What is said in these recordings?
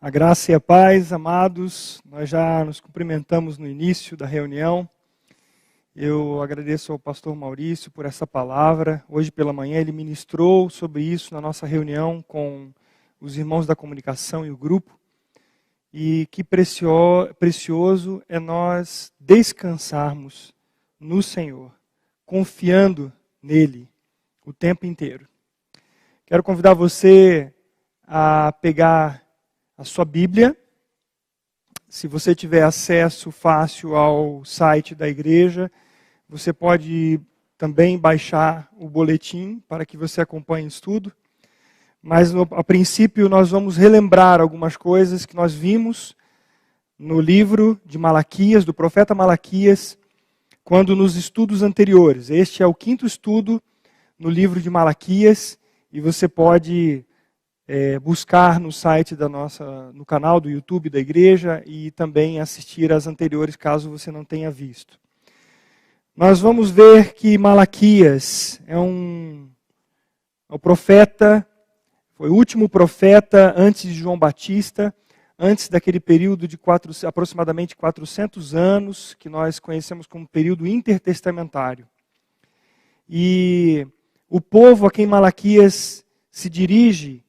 A graça e a paz, amados, nós já nos cumprimentamos no início da reunião. Eu agradeço ao pastor Maurício por essa palavra. Hoje pela manhã ele ministrou sobre isso na nossa reunião com os irmãos da comunicação e o grupo. E que precioso é nós descansarmos no Senhor, confiando nele o tempo inteiro. Quero convidar você a pegar a sua Bíblia. Se você tiver acesso fácil ao site da igreja, você pode também baixar o boletim para que você acompanhe o estudo. Mas a princípio nós vamos relembrar algumas coisas que nós vimos no livro de Malaquias, do profeta Malaquias, quando nos estudos anteriores. Este é o 5º estudo no livro de Malaquias e você pode buscar no site no canal do YouTube da igreja e também assistir às anteriores, caso você não tenha visto. Nós vamos ver que Malaquias é o profeta, foi o último profeta antes de João Batista, antes daquele período de aproximadamente 400 anos, que nós conhecemos como período intertestamentário. E o povo a quem Malaquias se dirige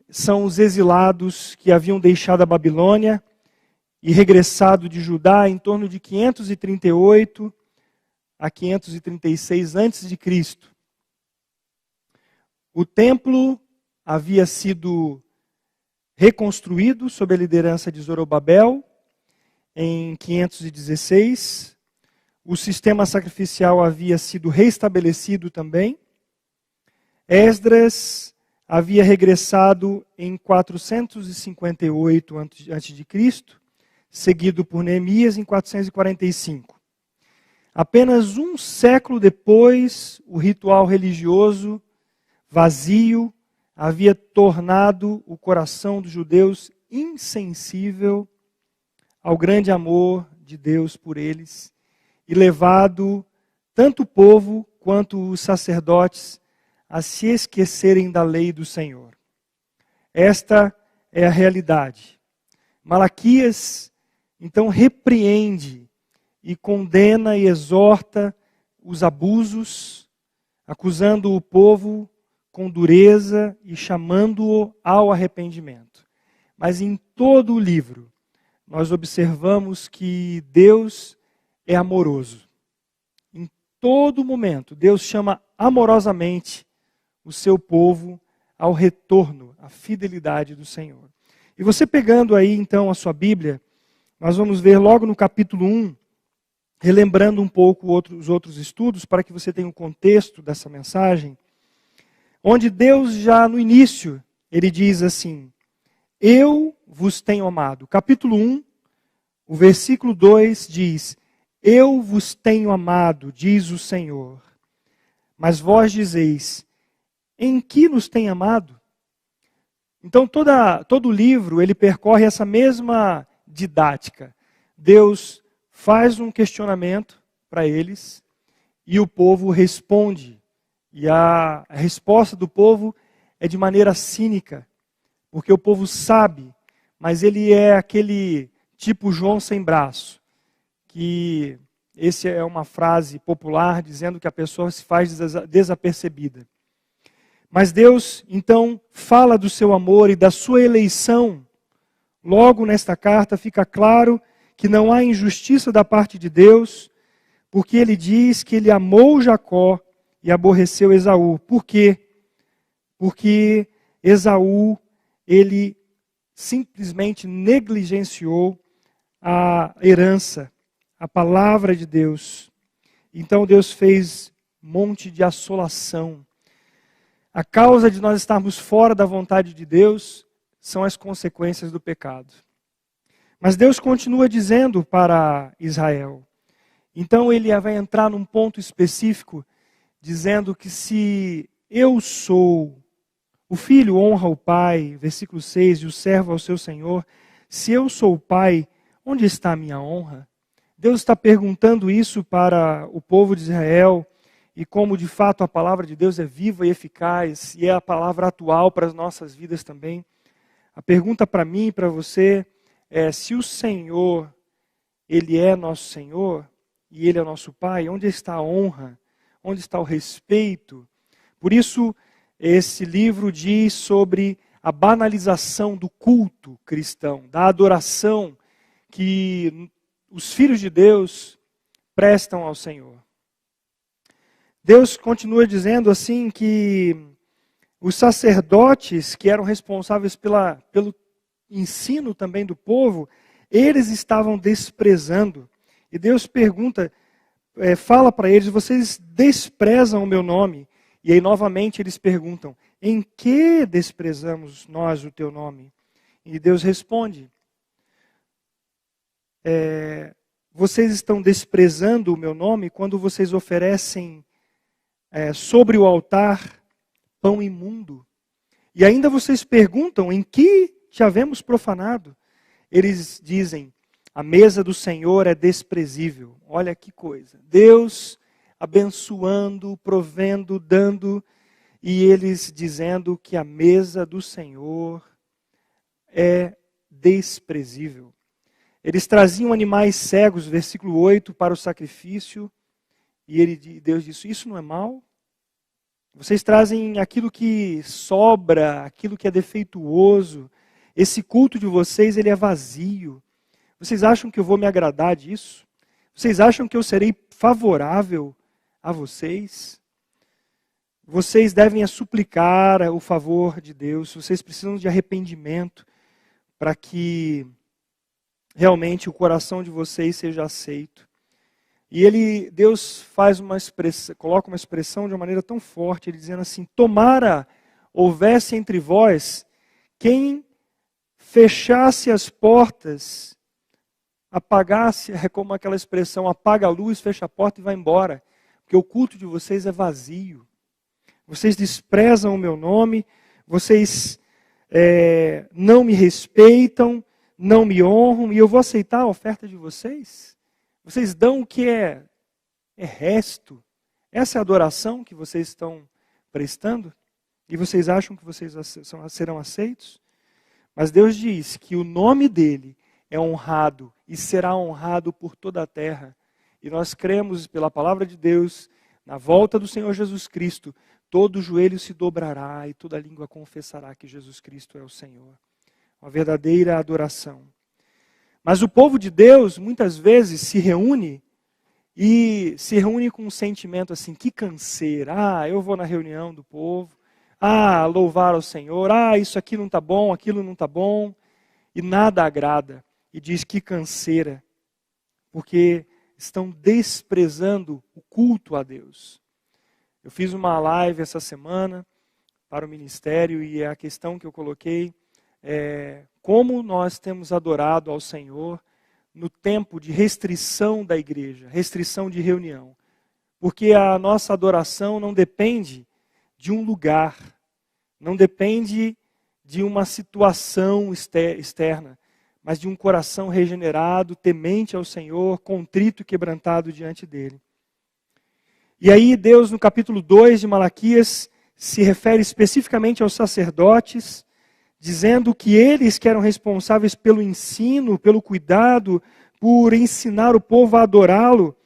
são os exilados que haviam deixado a Babilônia e regressado de Judá em torno de 538 a 536 a.C. O templo havia sido reconstruído sob a liderança de Zorobabel em 516. O sistema sacrificial havia sido restabelecido também. Esdras havia regressado em 458 a.C., seguido por Neemias em 445. Apenas um século depois, o ritual religioso vazio havia tornado o coração dos judeus insensível ao grande amor de Deus por eles e levado tanto o povo quanto os sacerdotes a se esquecerem da lei do Senhor. Esta é a realidade. Malaquias, então, repreende e condena e exorta os abusos, acusando o povo com dureza e chamando-o ao arrependimento. Mas em todo o livro, nós observamos que Deus é amoroso. Em todo momento, Deus chama amorosamente o seu povo ao retorno, à fidelidade do Senhor. E você pegando aí então a sua Bíblia, nós vamos ver logo no capítulo 1, relembrando um pouco os outros estudos, para que você tenha um contexto dessa mensagem, onde Deus já no início, ele diz assim: eu vos tenho amado. Capítulo 1, o versículo 2 diz: eu vos tenho amado, diz o Senhor. Mas vós dizeis: em que nos tem amado? Então todo o livro ele percorre essa mesma didática. Deus faz um questionamento para eles e o povo responde. E a resposta do povo é de maneira cínica, porque o povo sabe, mas ele é aquele tipo João sem braço, que essa é uma frase popular dizendo que a pessoa se faz desapercebida. Mas Deus, então, fala do seu amor e da sua eleição. Logo nesta carta fica claro que não há injustiça da parte de Deus, porque ele diz que ele amou Jacó e aborreceu Esaú. Por quê? Porque Esaú, ele simplesmente negligenciou a herança, a palavra de Deus. Então Deus fez um monte de assolação. A causa de nós estarmos fora da vontade de Deus são as consequências do pecado. Mas Deus continua dizendo para Israel. Então ele vai entrar num ponto específico, dizendo que se eu sou, o filho honra o pai, versículo 6, e o servo ao seu senhor, se eu sou o pai, onde está a minha honra? Deus está perguntando isso para o povo de Israel, e como de fato a palavra de Deus é viva e eficaz, e é a palavra atual para as nossas vidas também. A pergunta para mim e para você é: se o Senhor, Ele é nosso Senhor, e Ele é nosso Pai, onde está a honra? Onde está o respeito? Por isso, esse livro diz sobre a banalização do culto cristão, da adoração que os filhos de Deus prestam ao Senhor. Deus continua dizendo assim que os sacerdotes que eram responsáveis pelo ensino também do povo, eles estavam desprezando. E Deus pergunta, fala para eles: vocês desprezam o meu nome? E aí novamente eles perguntam: em que desprezamos nós o teu nome? E Deus responde: vocês estão desprezando o meu nome quando vocês oferecem sobre o altar pão imundo. E ainda vocês perguntam: em que te havemos profanado? Eles dizem: a mesa do Senhor é desprezível. Olha que coisa. Deus abençoando, provendo, dando, e eles dizendo que a mesa do Senhor é desprezível. Eles traziam animais cegos, versículo 8, para o sacrifício, e Deus disse: isso não é mal? Vocês trazem aquilo que sobra, aquilo que é defeituoso. Esse culto de vocês, ele é vazio. Vocês acham que eu vou me agradar disso? Vocês acham que eu serei favorável a vocês? Vocês devem suplicar o favor de Deus. Vocês precisam de arrependimento para que realmente o coração de vocês seja aceito. E Deus coloca uma expressão de uma maneira tão forte, ele dizendo assim: tomara houvesse entre vós quem fechasse as portas, apagasse, é como aquela expressão, apaga a luz, fecha a porta e vai embora, porque o culto de vocês é vazio. Vocês desprezam o meu nome, vocês não me respeitam, não me honram, e eu vou aceitar a oferta de vocês? Vocês dão o que é resto? Essa é a adoração que vocês estão prestando? E vocês acham que vocês serão aceitos? Mas Deus diz que o nome dele é honrado e será honrado por toda a terra. E nós cremos pela palavra de Deus, na volta do Senhor Jesus Cristo, todo joelho se dobrará e toda língua confessará que Jesus Cristo é o Senhor. Uma verdadeira adoração. Mas o povo de Deus, muitas vezes, se reúne com um sentimento assim: que canseira, eu vou na reunião do povo, louvar ao Senhor, isso aqui não está bom, aquilo não está bom, e nada agrada. E diz: que canseira, porque estão desprezando o culto a Deus. Eu fiz uma live essa semana para o ministério e a questão que eu coloquei é como nós temos adorado ao Senhor no tempo de restrição da igreja, restrição de reunião. Porque a nossa adoração não depende de um lugar, não depende de uma situação externa, mas de um coração regenerado, temente ao Senhor, contrito e quebrantado diante dele. E aí Deus, no capítulo 2 de Malaquias, se refere especificamente aos sacerdotes, dizendo que eles que eram responsáveis pelo ensino, pelo cuidado, por ensinar o povo a adorá-lo,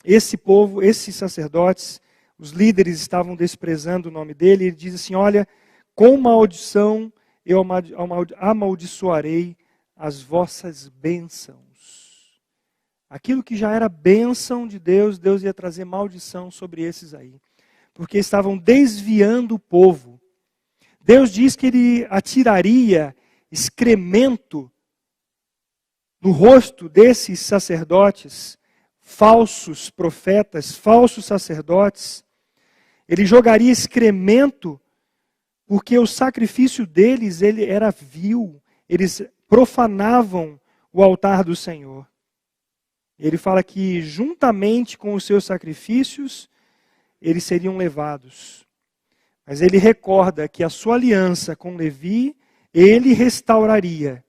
esse povo, esses sacerdotes, os líderes estavam desprezando o nome dele. Ele diz assim: olha, com maldição eu amaldiçoarei as vossas bênçãos. Aquilo que já era bênção de Deus, Deus ia trazer maldição sobre esses aí, porque estavam desviando o povo. Deus diz que ele atiraria excremento no rosto desses sacerdotes, falsos profetas, falsos sacerdotes. Ele jogaria excremento, porque o sacrifício deles ele era vil. Eles profanavam o altar do Senhor. Ele fala que juntamente com os seus sacrifícios, eles seriam levados. Mas ele recorda que a sua aliança com Levi, ele restauraria.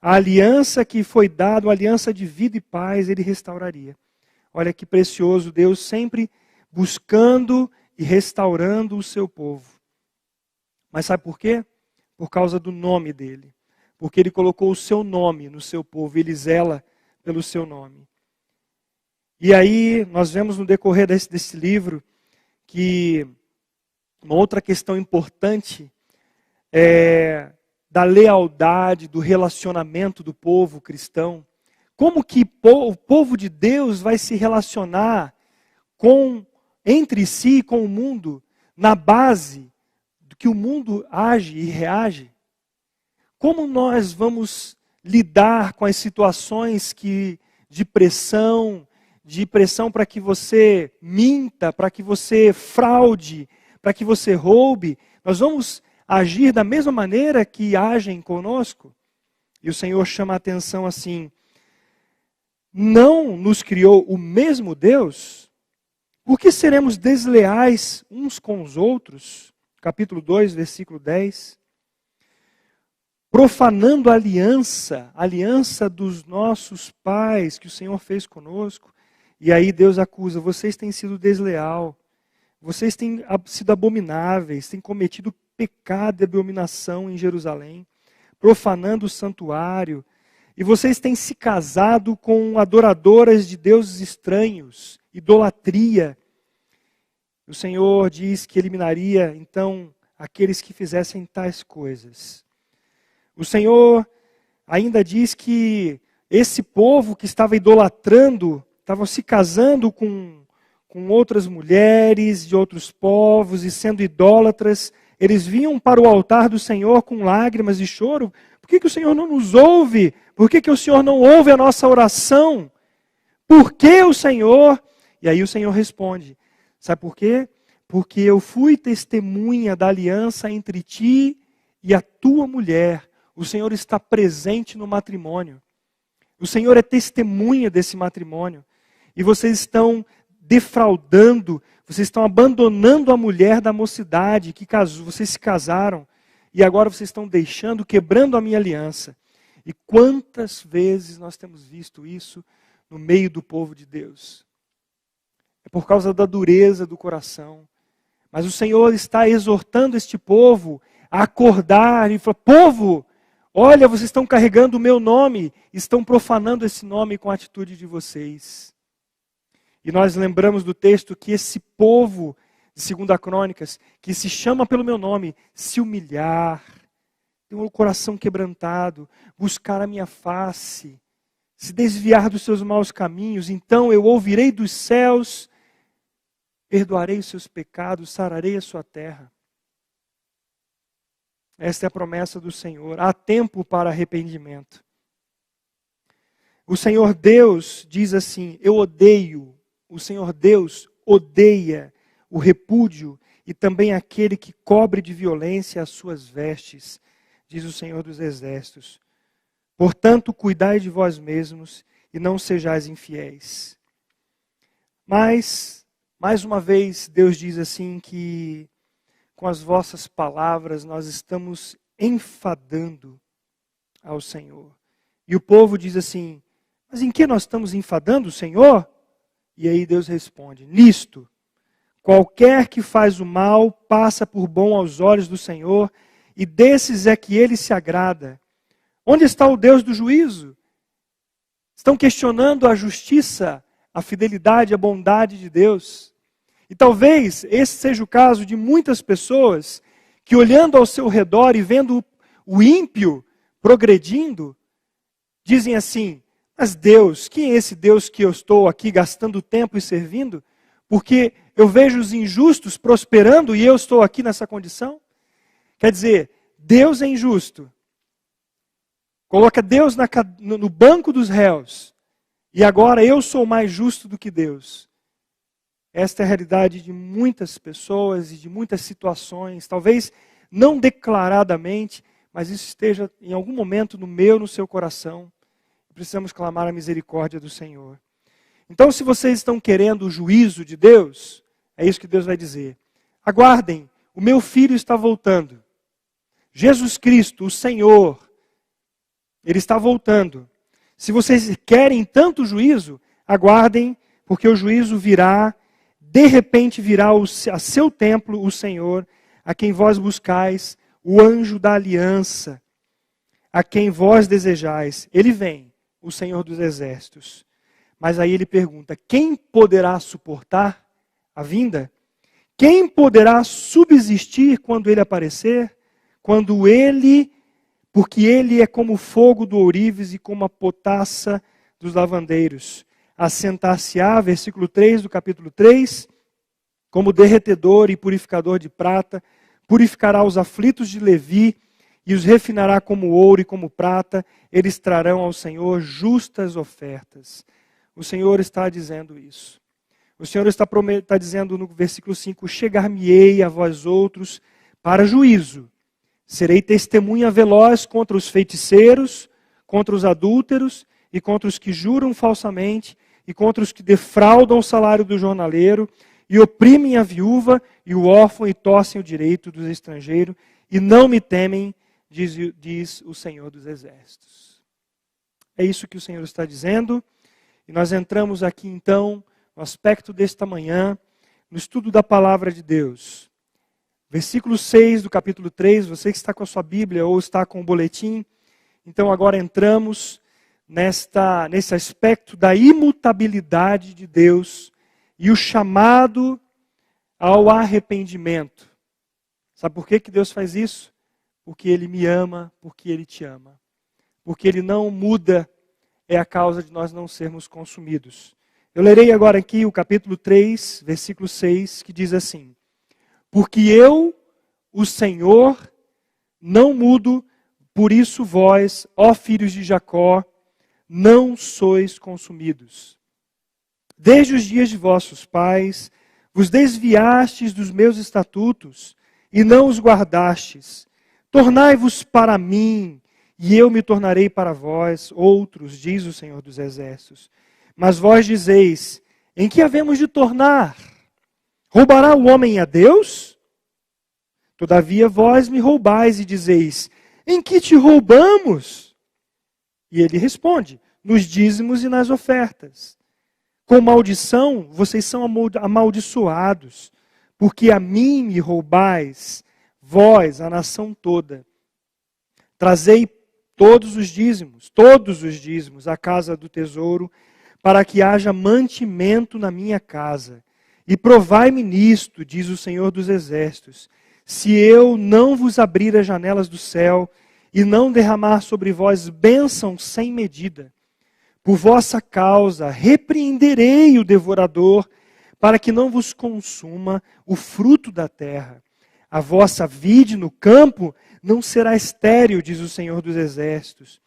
A aliança que foi dada, a aliança de vida e paz, ele restauraria. Olha que precioso, Deus sempre buscando e restaurando o seu povo. Mas sabe por quê? Por causa do nome dele. porque Ele colocou o seu nome no seu povo, Ele zela pelo seu nome. E aí nós vemos no decorrer desse livro que uma outra questão importante é da lealdade, do relacionamento do povo cristão. Como que o povo de Deus vai se relacionar entre si, com o mundo, na base do que o mundo age e reage? Como nós vamos lidar com as situações de pressão para que você minta, para que você fraude, para que você roube? Nós vamos agir da mesma maneira que agem conosco? E o Senhor chama a atenção assim: não nos criou o mesmo Deus? Por que seremos desleais uns com os outros? Capítulo 2, versículo 10. Profanando a aliança dos nossos pais que o Senhor fez conosco. E aí Deus acusa: vocês têm sido desleal, vocês têm sido abomináveis, têm cometido pecado e abominação em Jerusalém, profanando o santuário, e vocês têm se casado com adoradoras de deuses estranhos, idolatria. O Senhor diz que eliminaria, então, aqueles que fizessem tais coisas. O Senhor ainda diz que esse povo que estava idolatrando, estava se casando com outras mulheres de outros povos e sendo idólatras, eles vinham para o altar do Senhor com lágrimas e choro. Por que o Senhor não nos ouve? Por que o Senhor não ouve a nossa oração? Por que o Senhor? E aí o Senhor responde: sabe por quê? Porque eu fui testemunha da aliança entre ti e a tua mulher. O Senhor está presente no matrimônio. O Senhor é testemunha desse matrimônio. E vocês estão defraudando, vocês estão abandonando a mulher da mocidade, vocês se casaram, e agora vocês estão quebrando a minha aliança. E quantas vezes nós temos visto isso no meio do povo de Deus? É por causa da dureza do coração. Mas o Senhor está exortando este povo a acordar e falar: povo, olha, vocês estão carregando o meu nome, estão profanando esse nome com a atitude de vocês. E nós lembramos do texto que esse povo de 2 Crônicas, que se chama pelo meu nome, se humilhar, ter um coração quebrantado, buscar a minha face, se desviar dos seus maus caminhos, então eu ouvirei dos céus, perdoarei os seus pecados, sararei a sua terra. Esta é a promessa do Senhor. Há tempo para arrependimento. O Senhor Deus diz assim: o Senhor Deus odeia o repúdio e também aquele que cobre de violência as suas vestes, diz o Senhor dos Exércitos. Portanto, cuidai de vós mesmos e não sejais infiéis. Mas, mais uma vez, Deus diz assim que com as vossas palavras nós estamos enfadando ao Senhor. E o povo diz assim: mas em que nós estamos enfadando o Senhor? E aí Deus responde: nisto, qualquer que faz o mal passa por bom aos olhos do Senhor, e desses é que ele se agrada. Onde está o Deus do juízo? Estão questionando a justiça, a fidelidade, a bondade de Deus. E talvez esse seja o caso de muitas pessoas que, olhando ao seu redor e vendo o ímpio progredindo, dizem assim: mas Deus, quem é esse Deus que eu estou aqui gastando tempo e servindo? Porque eu vejo os injustos prosperando e eu estou aqui nessa condição? Quer dizer, Deus é injusto. Coloca Deus no banco dos réus. E agora eu sou mais justo do que Deus. Esta é a realidade de muitas pessoas e de muitas situações. Talvez não declaradamente, mas isso esteja em algum momento no seu coração. Precisamos clamar a misericórdia do Senhor. Então, se vocês estão querendo o juízo de Deus, é isso que Deus vai dizer: aguardem, o meu filho está voltando. Jesus Cristo, o Senhor, Ele está voltando. Se vocês querem tanto juízo, aguardem, porque o juízo virá, de repente virá a seu templo o Senhor, a quem vós buscais, o anjo da aliança. a quem vós desejais. Ele vem, o Senhor dos Exércitos. Mas aí ele pergunta: quem poderá suportar a vinda? Quem poderá subsistir quando ele aparecer? Porque ele é como o fogo do ourives e como a potassa dos lavandeiros. Assentar-se-á, versículo 3 do capítulo 3, como derretedor e purificador de prata, purificará os aflitos de Levi e os refinará como ouro e como prata, eles trarão ao Senhor justas ofertas. O Senhor está dizendo isso. O Senhor está dizendo no versículo 5, chegar-me-ei a vós outros para juízo. Serei testemunha veloz contra os feiticeiros, contra os adúlteros e contra os que juram falsamente e contra os que defraudam o salário do jornaleiro e oprimem a viúva e o órfão e torcem o direito dos estrangeiros e não me temem, diz o Senhor dos Exércitos. É isso que o Senhor está dizendo. E nós entramos aqui então no aspecto desta manhã, no estudo da palavra de Deus. Versículo 6 do capítulo 3, você que está com a sua Bíblia ou está com o boletim, então agora entramos nesse aspecto da imutabilidade de Deus e o chamado ao arrependimento. Sabe por que Deus faz isso? Porque Ele me ama, porque Ele te ama. Porque Ele não muda, é a causa de nós não sermos consumidos. Eu lerei agora aqui o capítulo 3, versículo 6, que diz assim: porque eu, o Senhor, não mudo, por isso vós, ó filhos de Jacó, não sois consumidos. Desde os dias de vossos pais, vos desviastes dos meus estatutos, e não os guardastes. Tornai-vos para mim, e eu me tornarei para vós outros, diz o Senhor dos Exércitos. Mas vós dizeis, em que havemos de tornar? Roubará o homem a Deus? Todavia vós me roubais e dizeis, em que te roubamos? E ele responde, nos dízimos e nas ofertas. Com maldição vocês são amaldiçoados, porque a mim me roubais, vós, a nação toda. Trazei todos os dízimos à casa do tesouro, para que haja mantimento na minha casa. E provai-me nisto, diz o Senhor dos Exércitos, se eu não vos abrir as janelas do céu e não derramar sobre vós bênção sem medida. Por vossa causa repreenderei o devorador, para que não vos consuma o fruto da terra. A vossa vide no campo não será estéril, diz o Senhor dos Exércitos.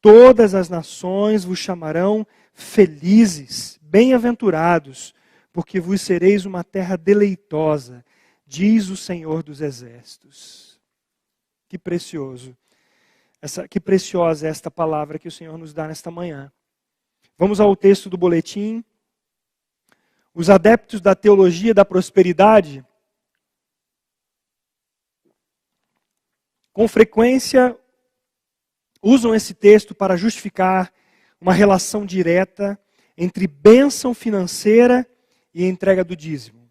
Todas as nações vos chamarão felizes, bem-aventurados, porque vos sereis uma terra deleitosa, diz o Senhor dos Exércitos. Que precioso. Que preciosa é esta palavra que o Senhor nos dá nesta manhã. Vamos ao texto do boletim. Os adeptos da teologia da prosperidade, com frequência, usam esse texto para justificar uma relação direta entre bênção financeira e entrega do dízimo.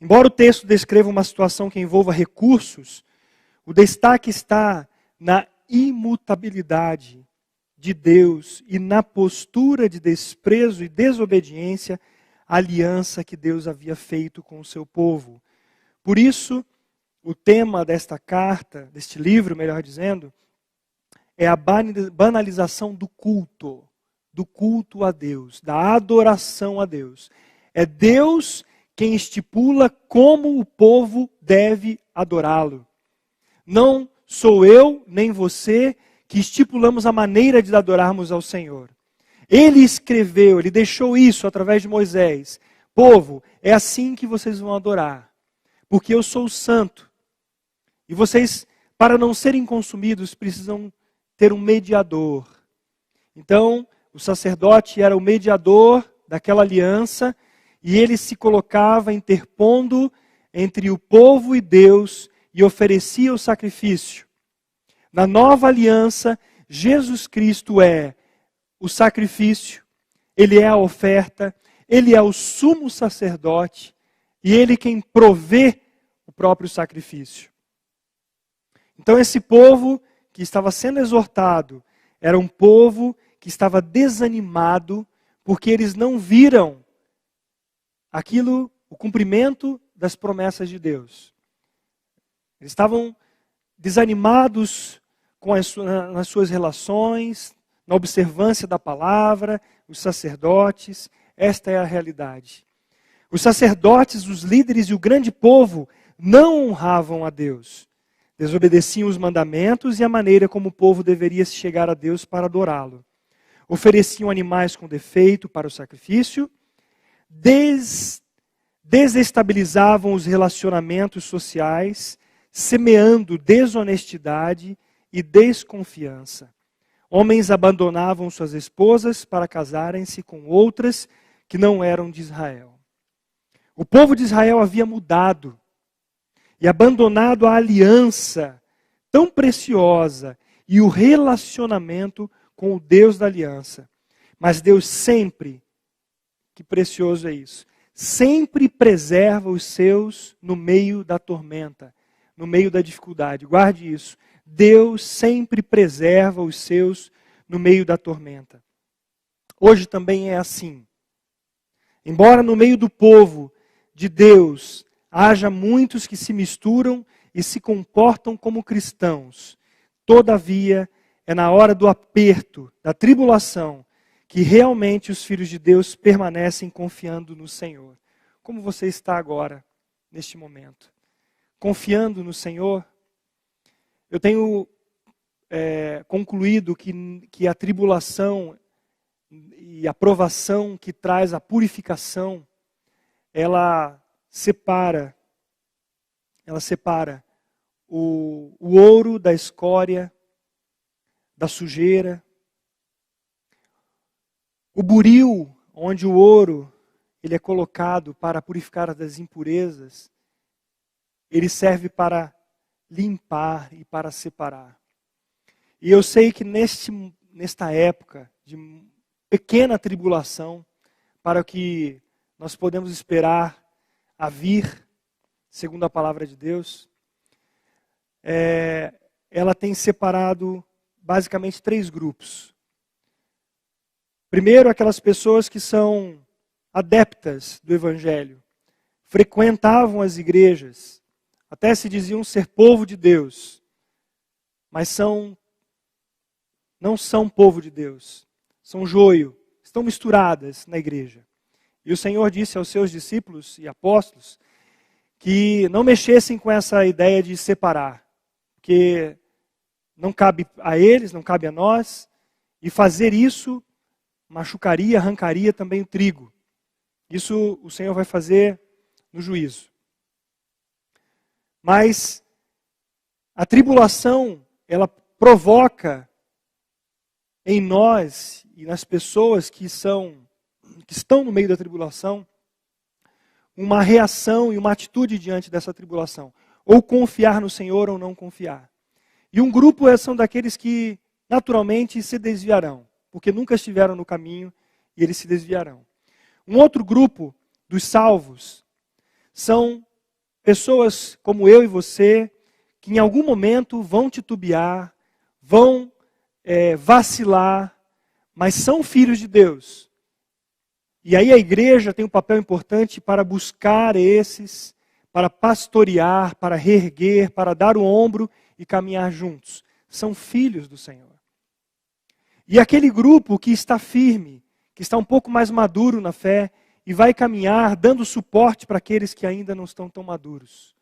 Embora o texto descreva uma situação que envolva recursos, o destaque está na imutabilidade de Deus e na postura de desprezo e desobediência à aliança que Deus havia feito com o seu povo. Por isso, o tema desta carta, deste livro, melhor dizendo, é a banalização do culto a Deus, da adoração a Deus. É Deus quem estipula como o povo deve adorá-lo. Não sou eu, nem você, que estipulamos a maneira de adorarmos ao Senhor. Ele escreveu, ele deixou isso através de Moisés. Povo, é assim que vocês vão adorar, porque eu sou o santo. E vocês, para não serem consumidos, precisam ter um mediador. Então, o sacerdote era o mediador daquela aliança e ele se colocava interpondo entre o povo e Deus e oferecia o sacrifício. Na nova aliança, Jesus Cristo é o sacrifício, Ele é a oferta, Ele é o sumo sacerdote e Ele quem provê o próprio sacrifício. Então esse povo que estava sendo exortado era um povo que estava desanimado porque eles não viram aquilo, o cumprimento das promessas de Deus. Eles estavam desanimados nas suas relações, na observância da palavra, os sacerdotes. Esta é a realidade. Os sacerdotes, os líderes e o grande povo não honravam a Deus. Desobedeciam os mandamentos e a maneira como o povo deveria se chegar a Deus para adorá-lo. Ofereciam animais com defeito para o sacrifício, desestabilizavam os relacionamentos sociais, semeando desonestidade e desconfiança. Homens abandonavam suas esposas para casarem-se com outras que não eram de Israel. O povo de Israel havia mudado e abandonado a aliança tão preciosa e o relacionamento com o Deus da aliança. Mas Deus sempre, que precioso é isso, sempre preserva os seus no meio da tormenta, no meio da dificuldade. Guarde isso. Deus sempre preserva os seus no meio da tormenta. Hoje também é assim. Embora no meio do povo de Deus haja muitos que se misturam e se comportam como cristãos, todavia é na hora do aperto, da tribulação, que realmente os filhos de Deus permanecem confiando no Senhor. Como você está agora, neste momento? Confiando no Senhor? Eu tenho concluído que a tribulação e a provação que traz a purificação, ela separa o ouro da escória, da sujeira. O buril, onde o ouro ele é colocado para purificar das impurezas, ele serve para limpar e para separar. E eu sei que nesta época de pequena tribulação, para o que nós podemos esperar a vir, segundo a palavra de Deus, ela tem separado basicamente 3 grupos. Primeiro, aquelas pessoas que são adeptas do Evangelho, frequentavam as igrejas, até se diziam ser povo de Deus, mas não são povo de Deus, são joio, estão misturadas na igreja. E o Senhor disse aos seus discípulos e apóstolos que não mexessem com essa ideia de separar, porque não cabe a eles, não cabe a nós, e fazer isso machucaria, arrancaria também o trigo. Isso o Senhor vai fazer no juízo. Mas a tribulação, ela provoca em nós e nas pessoas que estão no meio da tribulação, uma reação e uma atitude diante dessa tribulação. Ou confiar no Senhor ou não confiar. E um grupo são daqueles que naturalmente se desviarão, porque nunca estiveram no caminho e eles se desviarão. Um outro grupo dos salvos são pessoas como eu e você, que em algum momento vão titubear, vão vacilar, mas são filhos de Deus. E aí a igreja tem um papel importante para buscar esses, para pastorear, para reerguer, para dar o ombro e caminhar juntos. São filhos do Senhor. E aquele grupo que está firme, que está um pouco mais maduro na fé, e vai caminhar dando suporte para aqueles que ainda não estão tão maduros.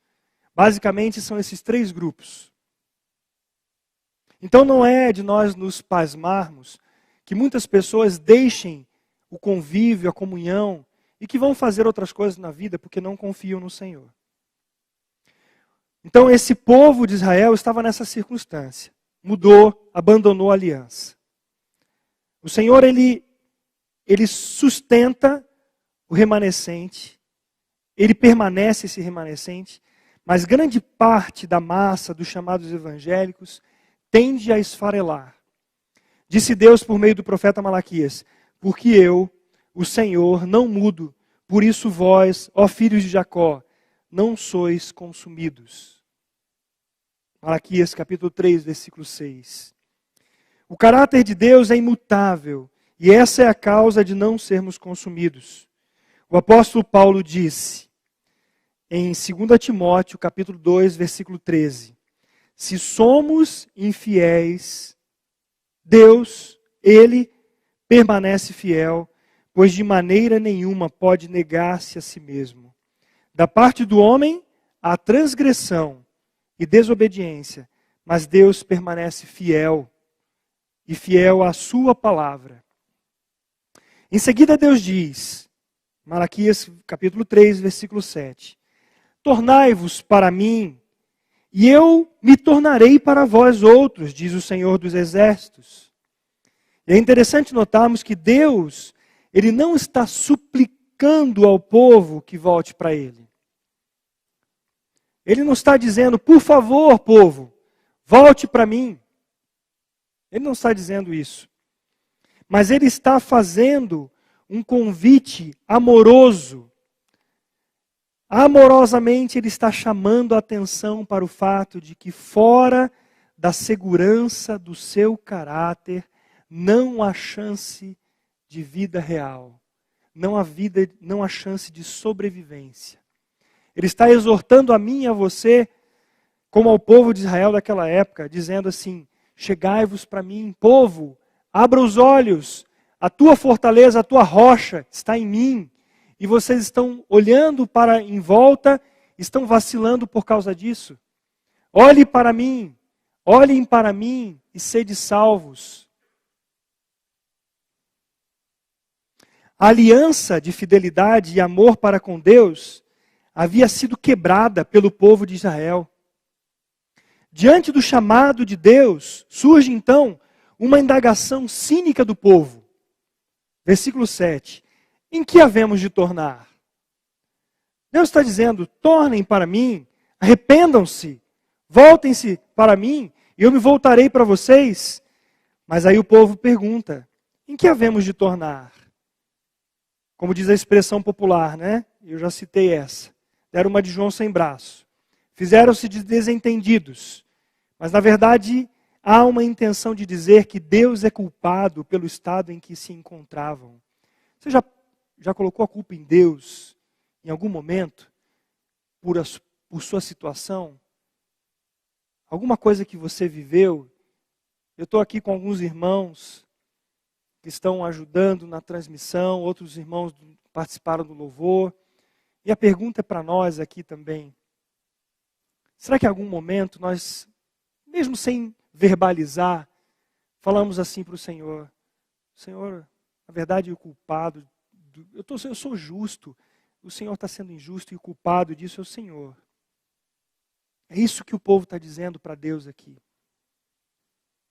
Basicamente são esses 3 grupos. Então não é de nós nos pasmarmos que muitas pessoas deixem o convívio, a comunhão, e que vão fazer outras coisas na vida porque não confiam no Senhor. Então esse povo de Israel estava nessa circunstância. Mudou, abandonou a aliança. O Senhor, Ele sustenta o remanescente, Ele permanece esse remanescente, mas grande parte da massa dos chamados evangélicos tende a esfarelar. Disse Deus por meio do profeta Malaquias: porque eu, o Senhor, não mudo, por isso vós, ó filhos de Jacó, não sois consumidos. Malaquias capítulo 3, versículo 6. O caráter de Deus é imutável, e essa é a causa de não sermos consumidos. O apóstolo Paulo disse, em 2 Timóteo capítulo 2, versículo 13, se somos infiéis, Deus, Ele permanece fiel, pois de maneira nenhuma pode negar-se a si mesmo. Da parte do homem, há transgressão e desobediência, mas Deus permanece fiel, e fiel à sua palavra. Em seguida Deus diz, Malaquias capítulo 3, versículo 7, tornai-vos para mim, e eu me tornarei para vós outros, diz o Senhor dos Exércitos. E é interessante notarmos que Deus, Ele não está suplicando ao povo que volte para Ele. Ele não está dizendo, por favor, povo, volte para mim. Ele não está dizendo isso. Mas Ele está fazendo um convite amoroso. Amorosamente Ele está chamando a atenção para o fato de que fora da segurança do seu caráter, não há chance de vida real. Não há chance de sobrevivência. Ele está exortando a mim e a você, como ao povo de Israel daquela época, dizendo assim, chegai-vos para mim, povo, abra os olhos, a tua fortaleza, a tua rocha está em mim, e vocês estão olhando para em volta, estão vacilando por causa disso. Olhem para mim e sede salvos. A aliança de fidelidade e amor para com Deus havia sido quebrada pelo povo de Israel. Diante do chamado de Deus, surge então uma indagação cínica do povo. Versículo 7. Em que havemos de tornar? Deus está dizendo, tornem para mim, arrependam-se, voltem-se para mim, e eu me voltarei para vocês. Mas aí o povo pergunta, em que havemos de tornar? Como diz a expressão popular, né? Eu já citei essa. Deram uma de João sem braço. Fizeram-se de desentendidos. Mas, na verdade, há uma intenção de dizer que Deus é culpado pelo estado em que se encontravam. Você já colocou a culpa em Deus, em algum momento, por sua situação? Alguma coisa que você viveu? Eu estou aqui com alguns irmãos que estão ajudando na transmissão, outros irmãos participaram do louvor. E a pergunta é para nós aqui também. Será que em algum momento nós, mesmo sem verbalizar, falamos assim para o Senhor, Senhor, na verdade o culpado, eu sou justo, o Senhor está sendo injusto e o culpado disso é o Senhor. É isso que o povo está dizendo para Deus aqui.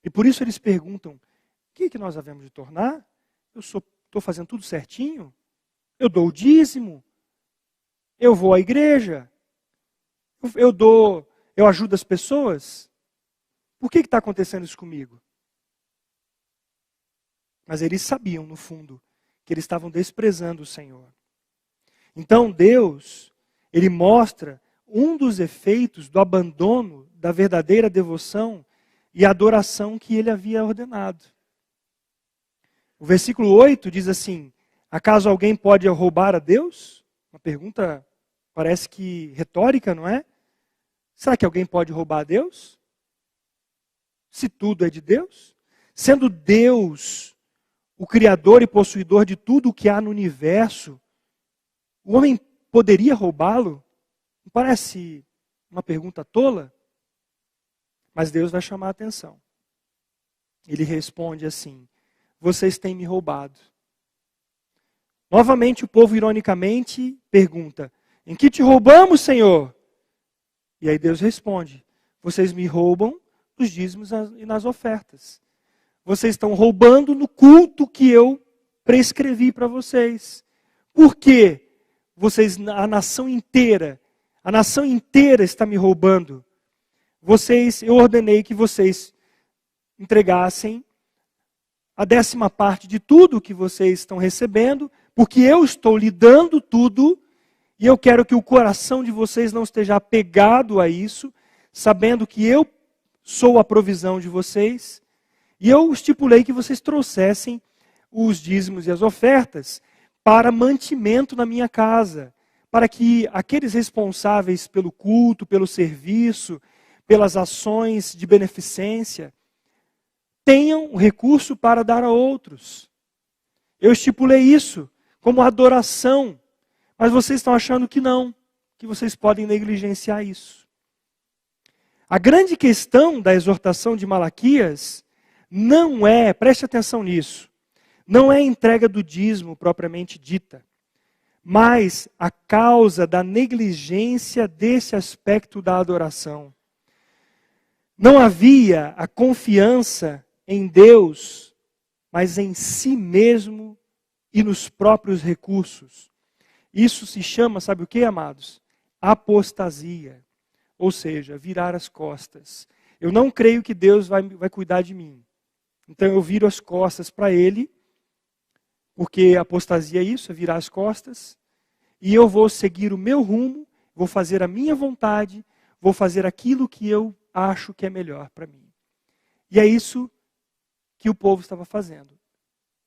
E por isso eles perguntam, o que nós havemos de tornar? Eu estou fazendo tudo certinho? Eu dou o dízimo? Eu vou à igreja? Eu ajudo as pessoas? Por que está acontecendo isso comigo? Mas eles sabiam, no fundo, que eles estavam desprezando o Senhor. Então Deus, Ele mostra um dos efeitos do abandono da verdadeira devoção e adoração que Ele havia ordenado. O versículo 8 diz assim, acaso alguém pode roubar a Deus? Uma pergunta parece que retórica, não é? Será que alguém pode roubar a Deus? Se tudo é de Deus? Sendo Deus o Criador e possuidor de tudo o que há no universo, o homem poderia roubá-lo? Não parece uma pergunta tola? Mas Deus vai chamar a atenção. Ele responde assim, vocês têm me roubado. Novamente o povo ironicamente pergunta, em que te roubamos, Senhor? E aí Deus responde, vocês me roubam nos dízimos e nas ofertas. Vocês estão roubando no culto que eu prescrevi para vocês. Por quê? A nação inteira está me roubando. Eu ordenei que vocês entregassem a 10ª parte de tudo que vocês estão recebendo, porque eu estou lhe dando tudo, e eu quero que o coração de vocês não esteja apegado a isso, sabendo que eu sou a provisão de vocês, e eu estipulei que vocês trouxessem os dízimos e as ofertas para mantimento na minha casa, para que aqueles responsáveis pelo culto, pelo serviço, pelas ações de beneficência, tenham o recurso para dar a outros. Eu estipulei isso como adoração, mas vocês estão achando que não, que vocês podem negligenciar isso. A grande questão da exortação de Malaquias não é, preste atenção nisso, não é a entrega do dízimo propriamente dita, mas a causa da negligência desse aspecto da adoração. Não havia a confiança em Deus, mas em si mesmo e nos próprios recursos. Isso se chama, sabe o que, amados? Apostasia. Ou seja, virar as costas. Eu não creio que Deus vai cuidar de mim. Então eu viro as costas para Ele, porque apostasia é isso, é virar as costas, e eu vou seguir o meu rumo, vou fazer a minha vontade, vou fazer aquilo que eu acho que é melhor para mim. E é isso que o povo estava fazendo.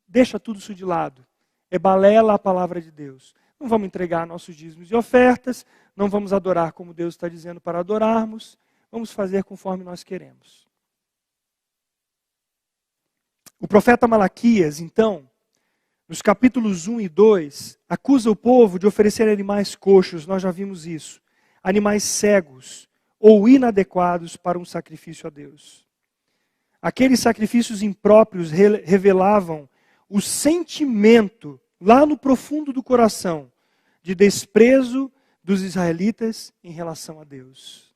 Deixa tudo isso de lado. É balela a palavra de Deus. Não vamos entregar nossos dízimos e ofertas, não vamos adorar como Deus está dizendo para adorarmos, vamos fazer conforme nós queremos. O profeta Malaquias, então, nos capítulos 1 e 2, acusa o povo de oferecer animais coxos, nós já vimos isso, animais cegos ou inadequados para um sacrifício a Deus. Aqueles sacrifícios impróprios revelavam o sentimento, lá no profundo do coração, de desprezo dos israelitas em relação a Deus.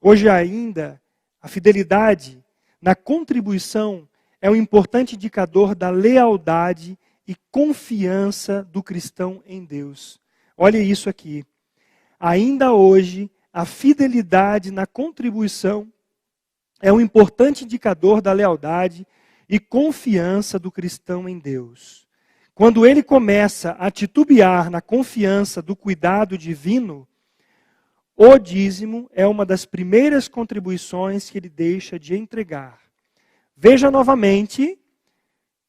Hoje ainda, a fidelidade na contribuição é um importante indicador da lealdade e confiança do cristão em Deus. Olha isso aqui. Ainda hoje, a fidelidade na contribuição é um importante indicador da lealdade e confiança do cristão em Deus. Quando ele começa a titubear na confiança do cuidado divino, o dízimo é uma das primeiras contribuições que ele deixa de entregar. Veja novamente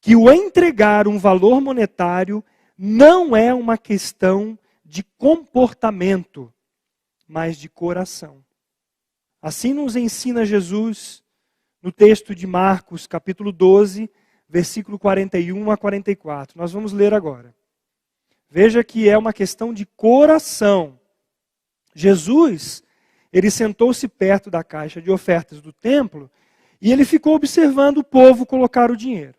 que o entregar um valor monetário não é uma questão de comportamento, mas de coração. Assim nos ensina Jesus no texto de Marcos, capítulo 12, versículo 41 a 44. Nós vamos ler agora. Veja que é uma questão de coração. Jesus, ele sentou-se perto da caixa de ofertas do templo e ele ficou observando o povo colocar o dinheiro.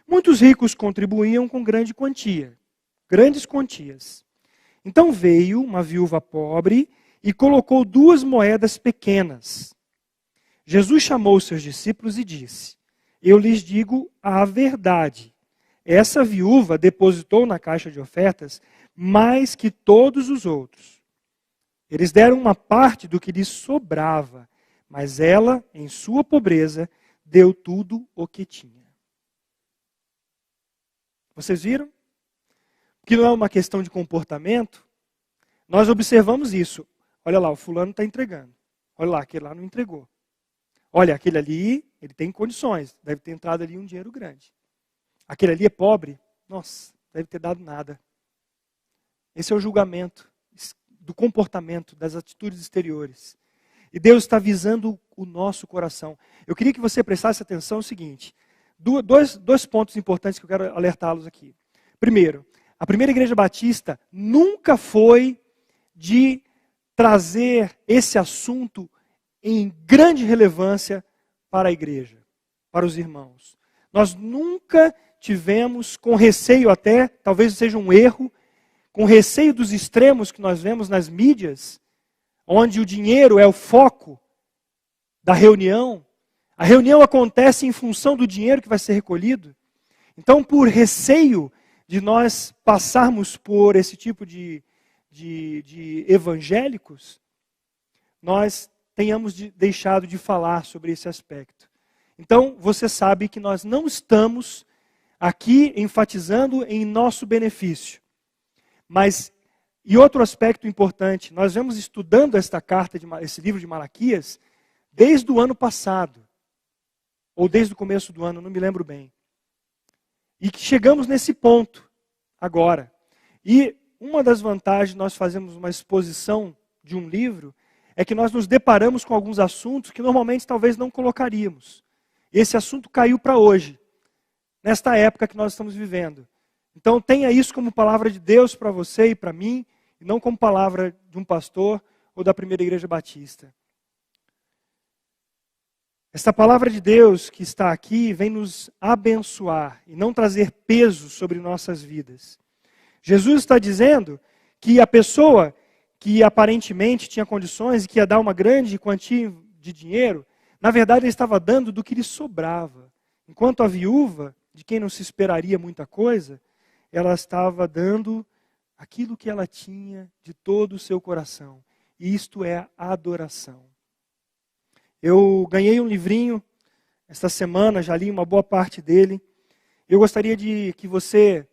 Muitos ricos contribuíam com grande quantia, grandes quantias. Então veio uma viúva pobre e colocou 2 moedas pequenas. Jesus chamou os seus discípulos e disse: eu lhes digo a verdade. Essa viúva depositou na caixa de ofertas mais que todos os outros. Eles deram uma parte do que lhes sobrava, mas ela, em sua pobreza, deu tudo o que tinha. Vocês viram? Que não é uma questão de comportamento. Nós observamos isso. Olha lá, o fulano está entregando. Olha lá, aquele lá não entregou. Olha, aquele ali, ele tem condições. Deve ter entrado ali um dinheiro grande. Aquele ali é pobre. Nossa, deve ter dado nada. Esse é o julgamento do comportamento, das atitudes exteriores. E Deus está visando o nosso coração. Eu queria que você prestasse atenção no seguinte. Dois pontos importantes que eu quero alertá-los aqui. Primeiro, a primeira igreja batista nunca foi de trazer esse assunto em grande relevância para a igreja, para os irmãos. Nós nunca tivemos, com receio até, talvez seja um erro, com receio dos extremos que nós vemos nas mídias, onde o dinheiro é o foco da reunião. A reunião acontece em função do dinheiro que vai ser recolhido. Então, por receio de nós passarmos por esse tipo de evangélicos, nós tenhamos deixado de falar sobre esse aspecto. Então, você sabe que nós não estamos aqui enfatizando em nosso benefício. Mas, e outro aspecto importante, nós vemos estudando esta carta, esse livro de Malaquias, desde o ano passado, ou desde o começo do ano, não me lembro bem. E que chegamos nesse ponto agora. E uma das vantagens de nós fazermos uma exposição de um livro é que nós nos deparamos com alguns assuntos que normalmente talvez não colocaríamos. Esse assunto caiu para hoje, nesta época que nós estamos vivendo. Então tenha isso como palavra de Deus para você e para mim, e não como palavra de um pastor ou da Primeira Igreja Batista. Esta palavra de Deus que está aqui vem nos abençoar e não trazer peso sobre nossas vidas. Jesus está dizendo que a pessoa que aparentemente tinha condições e que ia dar uma grande quantia de dinheiro, na verdade ele estava dando do que lhe sobrava. Enquanto a viúva, de quem não se esperaria muita coisa, ela estava dando aquilo que ela tinha de todo o seu coração. E isto é a adoração. Eu ganhei um livrinho esta semana, já li uma boa parte dele. Eu gostaria de que você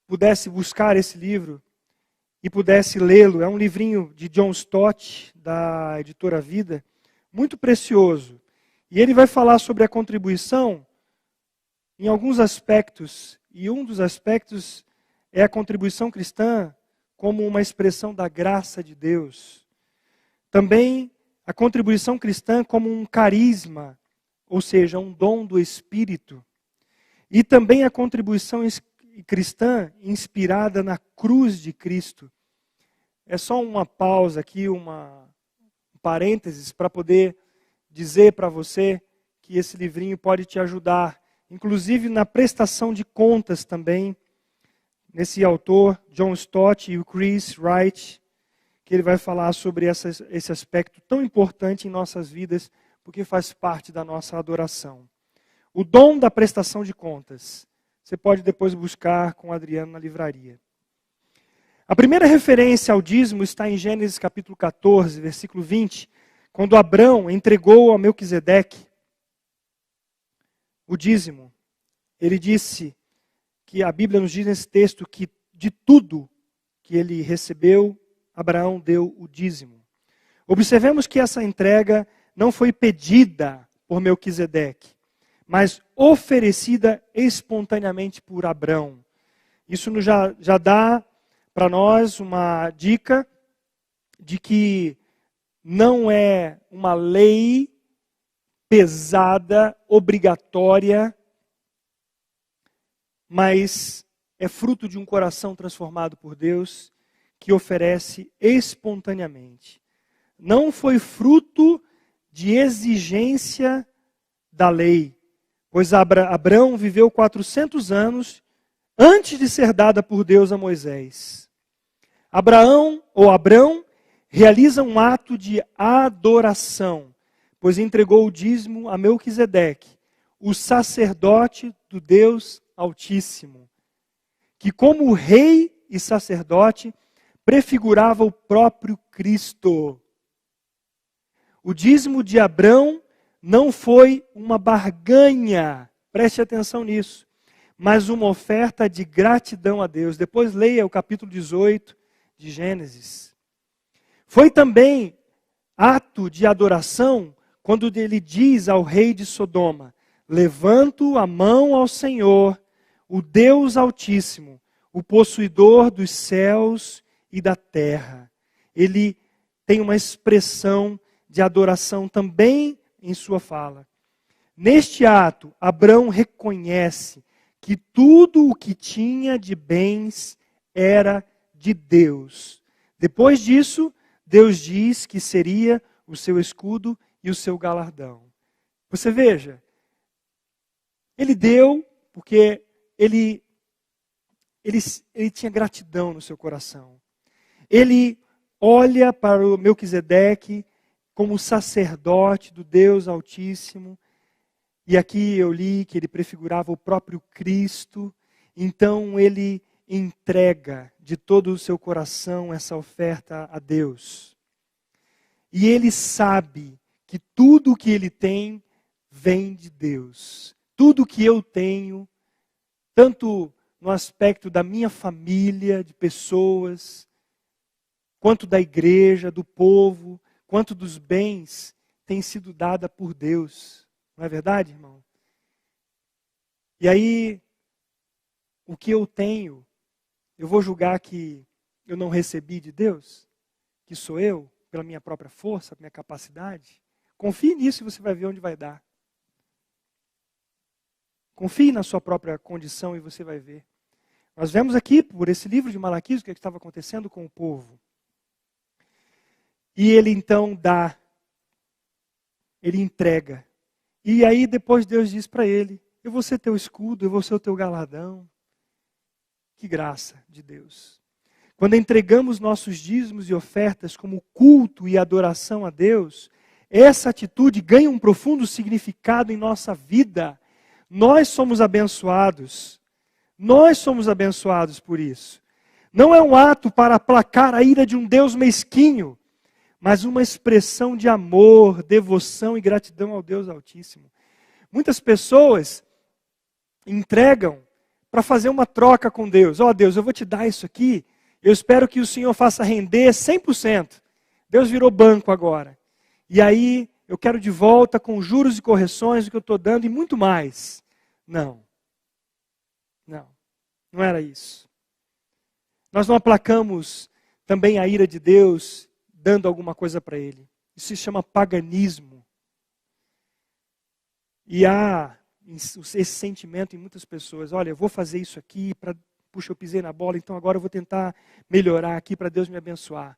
pudesse buscar esse livro e pudesse lê-lo. É um livrinho de John Stott, da editora Vida, muito precioso. E ele vai falar sobre a contribuição em alguns aspectos. E um dos aspectos é a contribuição cristã como uma expressão da graça de Deus. Também a contribuição cristã como um carisma, ou seja, um dom do Espírito. E também a contribuição cristã inspirada na cruz de Cristo. É só uma pausa aqui, um parênteses, para poder dizer para você que esse livrinho pode te ajudar, inclusive na prestação de contas também, nesse autor, John Stott e o Chris Wright, que ele vai falar sobre esse aspecto tão importante em nossas vidas, porque faz parte da nossa adoração. O dom da prestação de contas. Você pode depois buscar com o Adriano na livraria. A primeira referência ao dízimo está em Gênesis capítulo 14, versículo 20, quando Abrão entregou a Melquisedeque o dízimo. Ele disse que a Bíblia nos diz nesse texto que de tudo que ele recebeu, Abraão deu o dízimo. Observemos que essa entrega não foi pedida por Melquisedeque, mas oferecida espontaneamente por Abrão. Isso já dá para nós uma dica de que não é uma lei pesada, obrigatória, mas é fruto de um coração transformado por Deus que oferece espontaneamente. Não foi fruto de exigência da lei, pois Abrão viveu 400 anos antes de ser dada por Deus a Moisés. Abrão realiza um ato de adoração, pois entregou o dízimo a Melquisedeque, o sacerdote do Deus Altíssimo, que como rei e sacerdote prefigurava o próprio Cristo. O dízimo de Abrão não foi uma barganha, preste atenção nisso, mas uma oferta de gratidão a Deus. Depois leia o capítulo 18 de Gênesis. Foi também ato de adoração quando ele diz ao rei de Sodoma: levanto a mão ao Senhor, o Deus Altíssimo, o possuidor dos céus e da terra. Ele tem uma expressão de adoração também em sua fala. Neste ato, Abrão reconhece que tudo o que tinha de bens era de Deus. Depois disso, Deus diz que seria o seu escudo e o seu galardão. Você veja, ele deu porque ele tinha gratidão no seu coração. Ele olha para o Melquisedeque como sacerdote do Deus Altíssimo. E aqui eu li que ele prefigurava o próprio Cristo. Então ele entrega de todo o seu coração essa oferta a Deus. E ele sabe que tudo o que ele tem vem de Deus. Tudo que eu tenho, tanto no aspecto da minha família, de pessoas, quanto da igreja, do povo, quanto dos bens, tem sido dada por Deus. Não é verdade, irmão? E aí, o que eu tenho, eu vou julgar que eu não recebi de Deus? Que sou eu, pela minha própria força, minha capacidade? Confie nisso e você vai ver onde vai dar. Confie na sua própria condição e você vai ver. Nós vemos aqui, por esse livro de Malaquias, o que estava acontecendo com o povo. E ele então dá, ele entrega. E aí depois Deus diz para ele, eu vou ser teu escudo, eu vou ser o teu galardão. Que graça de Deus. Quando entregamos nossos dízimos e ofertas como culto e adoração a Deus, essa atitude ganha um profundo significado em nossa vida. Nós somos abençoados. Nós somos abençoados por isso. Não é um ato para aplacar a ira de um Deus mesquinho, mas uma expressão de amor, devoção e gratidão ao Deus Altíssimo. Muitas pessoas entregam para fazer uma troca com Deus. Ó Deus, eu vou te dar isso aqui, eu espero que o Senhor faça render 100%. Deus virou banco agora. E aí eu quero de volta com juros e correções o que eu estou dando e muito mais. Não. Não era isso. Nós não aplacamos também a ira de Deus dando alguma coisa para Ele. Isso se chama paganismo. E há esse sentimento em muitas pessoas. Olha, eu vou fazer isso aqui, puxa, eu pisei na bola, então agora eu vou tentar melhorar aqui para Deus me abençoar.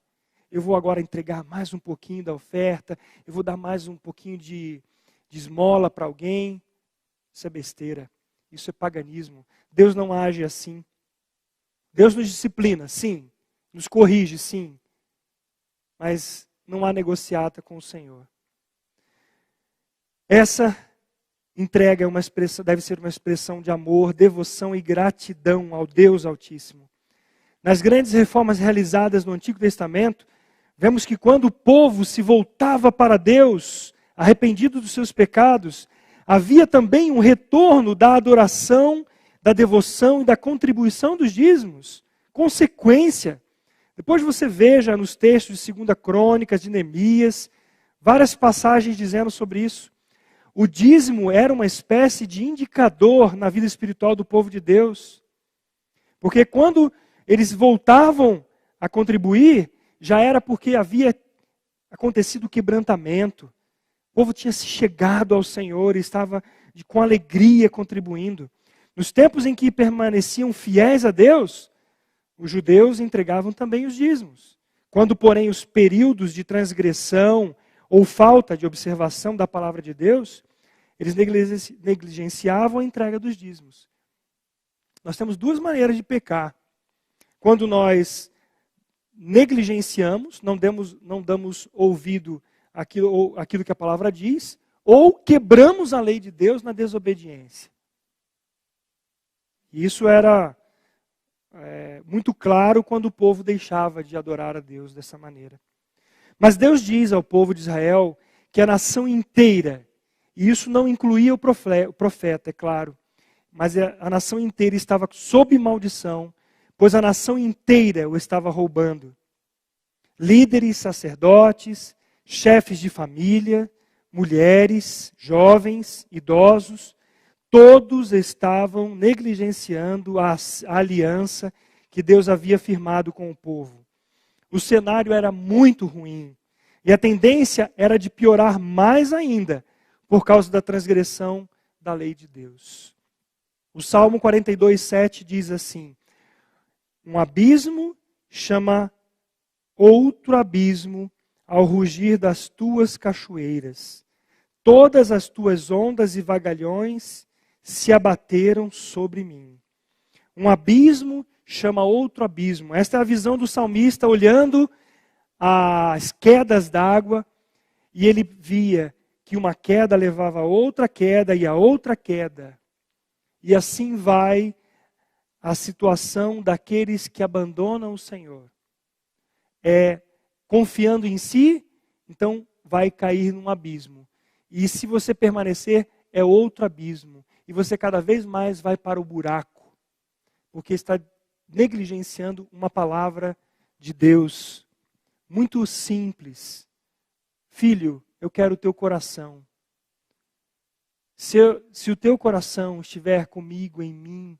Eu vou agora entregar mais um pouquinho da oferta, eu vou dar mais um pouquinho de esmola para alguém. Isso é besteira. Isso é paganismo. Deus não age assim. Deus nos disciplina, sim. Nos corrige, sim. Mas não há negociata com o Senhor. Essa entrega é uma expressão, deve ser uma expressão de amor, devoção e gratidão ao Deus Altíssimo. Nas grandes reformas realizadas no Antigo Testamento, vemos que quando o povo se voltava para Deus, arrependido dos seus pecados, havia também um retorno da adoração, da devoção e da contribuição dos dízimos. Consequência. Depois você veja nos textos de 2 Crônicas, de Neemias, várias passagens dizendo sobre isso. O dízimo era uma espécie de indicador na vida espiritual do povo de Deus. Porque quando eles voltavam a contribuir, já era porque havia acontecido o quebrantamento. O povo tinha se chegado ao Senhor e estava com alegria contribuindo. Nos tempos em que permaneciam fiéis a Deus, os judeus entregavam também os dízimos. Quando, porém, os períodos de transgressão ou falta de observação da palavra de Deus, eles negligenciavam a entrega dos dízimos. Nós temos duas maneiras de pecar. Quando nós negligenciamos, não damos ouvido àquilo que a palavra diz, ou quebramos a lei de Deus na desobediência. E isso era muito claro quando o povo deixava de adorar a Deus dessa maneira. Mas Deus diz ao povo de Israel que a nação inteira, e isso não incluía o profeta, é claro, mas a nação inteira estava sob maldição, pois a nação inteira o estava roubando. Líderes, sacerdotes, chefes de família, mulheres, jovens, idosos, todos estavam negligenciando a aliança que Deus havia firmado com o povo. O cenário era muito ruim. E a tendência era de piorar mais ainda, por causa da transgressão da lei de Deus. O Salmo 42:7 diz assim: um abismo chama outro abismo ao rugir das tuas cachoeiras. Todas as tuas ondas e vagalhões se abateram sobre mim. Um abismo chama outro abismo. Esta é a visão do salmista olhando as quedas d'água e ele via que uma queda levava a outra queda e a outra queda. E assim vai a situação daqueles que abandonam o Senhor. Confiando em si, então vai cair num abismo. E se você permanecer, é outro abismo. E você cada vez mais vai para o buraco. Porque está negligenciando uma palavra de Deus muito simples. Filho, eu quero o teu coração. Se o teu coração estiver comigo, em mim,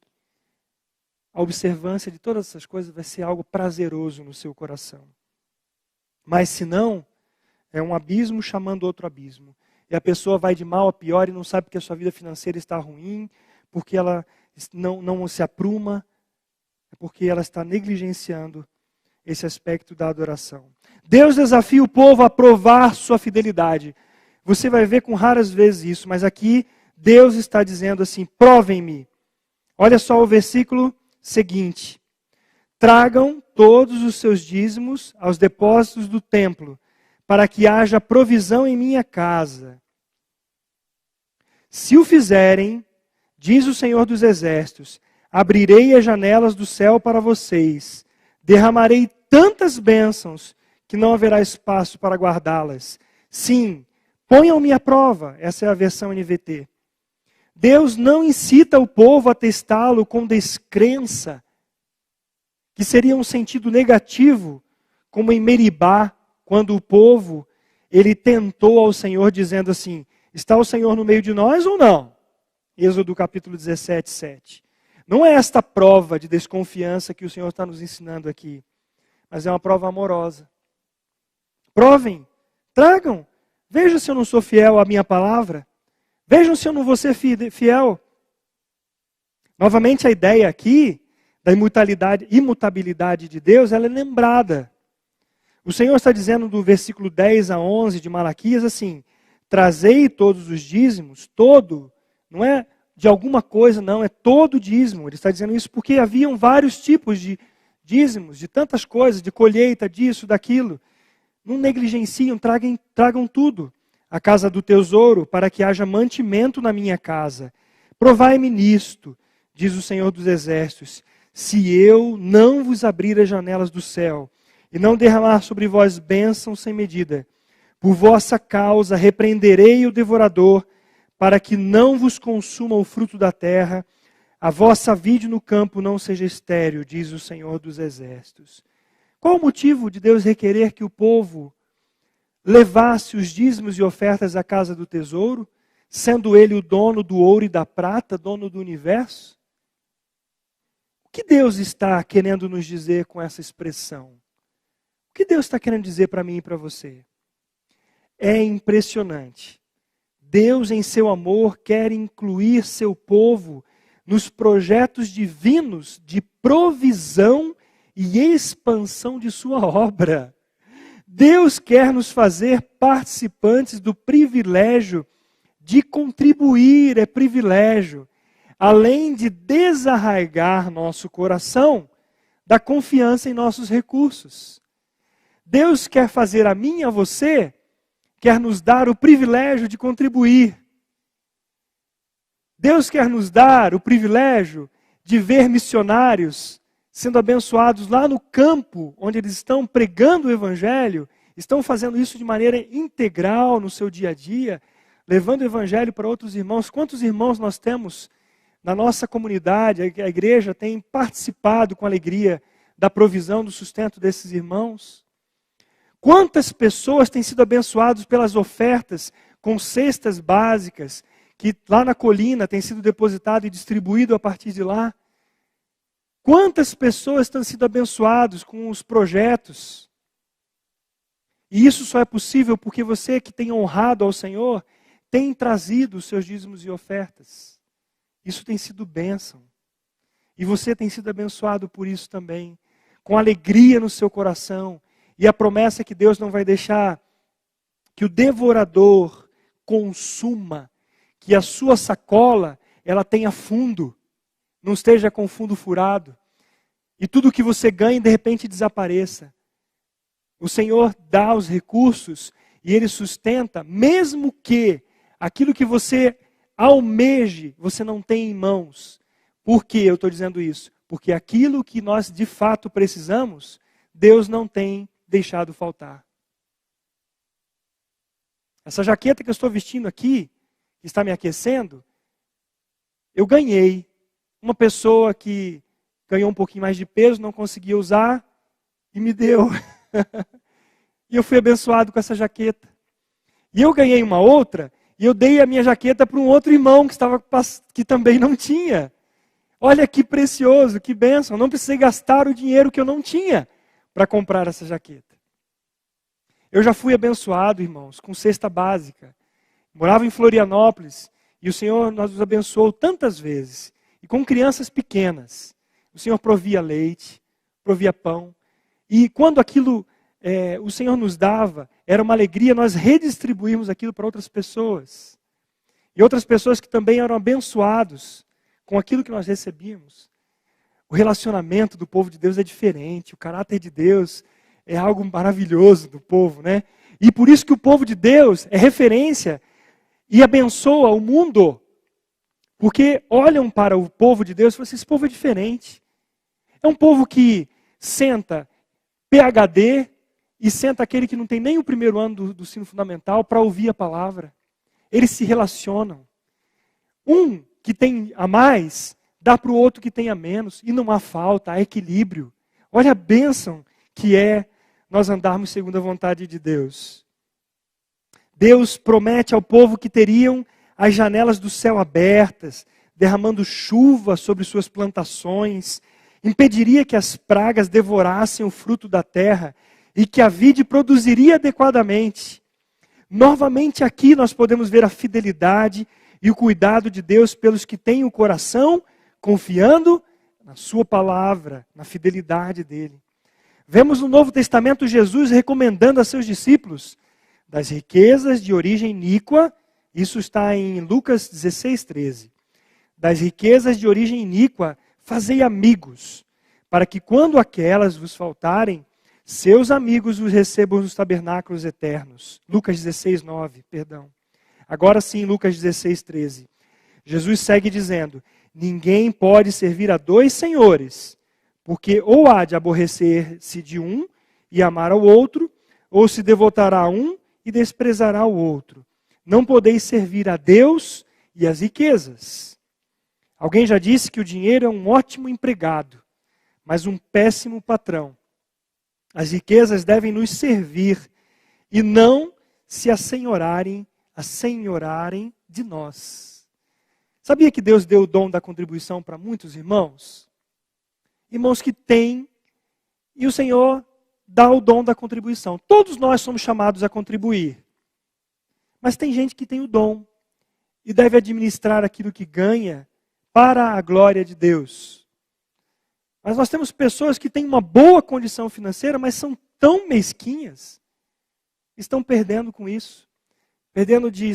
a observância de todas essas coisas vai ser algo prazeroso no seu coração. Mas se não, é um abismo chamando outro abismo. E a pessoa vai de mal a pior e não sabe que a sua vida financeira está ruim, porque ela não se apruma, é porque ela está negligenciando esse aspecto da adoração. Deus desafia o povo a provar sua fidelidade. Você vai ver com raras vezes isso, mas aqui Deus está dizendo assim: provem-me. Olha só o versículo seguinte: tragam todos os seus dízimos aos depósitos do templo, para que haja provisão em minha casa. Se o fizerem, diz o Senhor dos Exércitos, abrirei as janelas do céu para vocês, derramarei tantas bênçãos que não haverá espaço para guardá-las. Sim, ponham-me à prova. Essa é a versão NVT. Deus não incita o povo a testá-lo com descrença, que seria um sentido negativo, como em Meribá, quando o povo ele tentou ao Senhor dizendo assim: está o Senhor no meio de nós ou não? Êxodo capítulo 17, 7. Não é esta prova de desconfiança que o Senhor está nos ensinando aqui, mas é uma prova amorosa. Provem, tragam, vejam se eu não sou fiel à minha palavra, vejam se eu não vou ser fiel. Novamente a ideia aqui da imutabilidade de Deus, ela é lembrada. O Senhor está dizendo do versículo 10 a 11 de Malaquias assim: trazei todos os dízimos, todo, não é de alguma coisa, não, é todo dízimo. Ele está dizendo isso porque haviam vários tipos de dízimos, de tantas coisas, de colheita, disso, daquilo. Não negligenciam, tragam tudo à casa do tesouro, para que haja mantimento na minha casa. Provai-me nisto, diz o Senhor dos Exércitos, se eu não vos abrir as janelas do céu, e não derramar sobre vós bênçãos sem medida. Por vossa causa repreenderei o devorador, para que não vos consuma o fruto da terra, a vossa vide no campo não seja estéril, diz o Senhor dos Exércitos. Qual o motivo de Deus requerer que o povo levasse os dízimos e ofertas à casa do tesouro, sendo ele o dono do ouro e da prata, dono do universo? O que Deus está querendo nos dizer com essa expressão? O que Deus está querendo dizer para mim e para você? É impressionante. Deus, em seu amor, quer incluir seu povo nos projetos divinos de provisão e expansão de sua obra. Deus quer nos fazer participantes do privilégio de contribuir, é privilégio, além de desarraigar nosso coração da confiança em nossos recursos. Deus quer fazer a mim e a você, quer nos dar o privilégio de contribuir. Deus quer nos dar o privilégio de ver missionários sendo abençoados lá no campo, onde eles estão pregando o Evangelho, estão fazendo isso de maneira integral no seu dia a dia, levando o Evangelho para outros irmãos. Quantos irmãos nós temos na nossa comunidade? A igreja tem participado com alegria da provisão, do sustento desses irmãos. Quantas pessoas têm sido abençoadas pelas ofertas com cestas básicas, que lá na colina tem sido depositado e distribuído a partir de lá? Quantas pessoas têm sido abençoadas com os projetos? E isso só é possível porque você que tem honrado ao Senhor, tem trazido os seus dízimos e ofertas. Isso tem sido bênção. E você tem sido abençoado por isso também, com alegria no seu coração. E a promessa é que Deus não vai deixar que o devorador consuma, que a sua sacola ela tenha fundo, não esteja com fundo furado, e tudo que você ganha de repente desapareça. O Senhor dá os recursos e Ele sustenta, mesmo que aquilo que você almeje, você não tem em mãos. Por que eu estou dizendo isso? Porque aquilo que nós de fato precisamos, Deus não tem deixado faltar. Essa jaqueta que eu estou vestindo aqui, que está me aquecendo, eu ganhei. Uma pessoa que ganhou um pouquinho mais de peso, não conseguia usar, e me deu. E eu fui abençoado com essa jaqueta. E eu ganhei uma outra, e eu dei a minha jaqueta para um outro irmão que também não tinha. Olha que precioso, que bênção. Não precisei gastar o dinheiro que eu não tinha para comprar essa jaqueta. Eu já fui abençoado, irmãos, com cesta básica. Morava em Florianópolis e o Senhor nos abençoou tantas vezes. E com crianças pequenas. O Senhor provia leite, provia pão. E quando aquilo o Senhor nos dava, era uma alegria nós redistribuirmos aquilo para outras pessoas. E outras pessoas que também eram abençoados com aquilo que nós recebíamos. O relacionamento do povo de Deus é diferente. O caráter de Deus é algo maravilhoso do povo, né? E por isso que o povo de Deus é referência e abençoa o mundo. Porque olham para o povo de Deus e falam assim, esse povo é diferente. É um povo que senta PhD e senta aquele que não tem nem o primeiro ano do ensino fundamental para ouvir a palavra. Eles se relacionam. Um que tem a mais, dá para o outro que tem a menos. E não há falta, há equilíbrio. Olha a bênção que é nós andarmos segundo a vontade de Deus. Deus promete ao povo que teriam as janelas do céu abertas, derramando chuva sobre suas plantações, impediria que as pragas devorassem o fruto da terra e que a vide produziria adequadamente. Novamente aqui nós podemos ver a fidelidade e o cuidado de Deus pelos que têm o coração confiando na sua palavra, na fidelidade dele. Vemos no Novo Testamento Jesus recomendando a seus discípulos das riquezas de origem iníqua, isso está em Lucas 16:13. Das riquezas de origem iníqua, fazei amigos, para que quando aquelas vos faltarem, seus amigos os recebam nos tabernáculos eternos. Lucas 16:9, perdão. Agora sim, Lucas 16:13. Jesus segue dizendo, ninguém pode servir a dois senhores, porque ou há de aborrecer-se de um e amar ao outro, ou se devotará a um e desprezará o outro. Não podeis servir a Deus e às riquezas. Alguém já disse que o dinheiro é um ótimo empregado, mas um péssimo patrão. As riquezas devem nos servir e não se assenhorarem de nós. Sabia que Deus deu o dom da contribuição para muitos irmãos? Irmãos que têm, e o Senhor dá o dom da contribuição. Todos nós somos chamados a contribuir. Mas tem gente que tem o dom e deve administrar aquilo que ganha para a glória de Deus. Mas nós temos pessoas que têm uma boa condição financeira, mas são tão mesquinhas, estão perdendo com isso. Perdendo de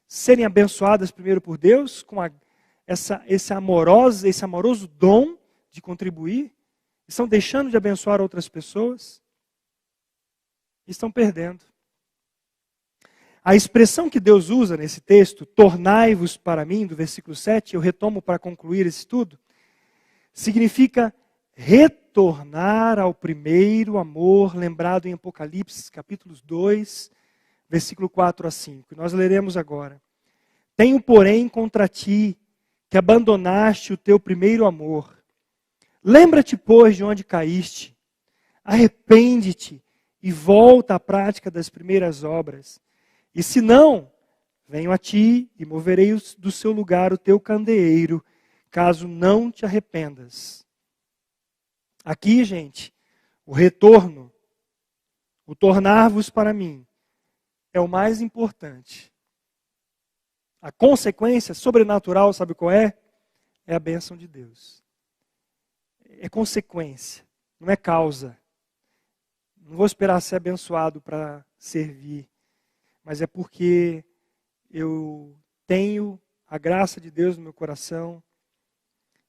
serem abençoadas primeiro por Deus, com esse amoroso dom de contribuir. Estão deixando de abençoar outras pessoas. Estão perdendo. A expressão que Deus usa nesse texto, tornai-vos para mim, do versículo 7, eu retomo para concluir esse estudo, significa retornar ao primeiro amor, lembrado em Apocalipse, capítulos 2, versículo 4 a 5. Nós leremos agora. Tenho, porém, contra ti, que abandonaste o teu primeiro amor. Lembra-te, pois, de onde caíste. Arrepende-te e volta à prática das primeiras obras. E se não, venho a ti e moverei do seu lugar o teu candeeiro, caso não te arrependas. Aqui, gente, o retorno, o tornar-vos para mim, é o mais importante. A consequência sobrenatural, sabe qual é? É a bênção de Deus. É consequência, não é causa. Não vou esperar ser abençoado para servir, mas é porque eu tenho a graça de Deus no meu coração,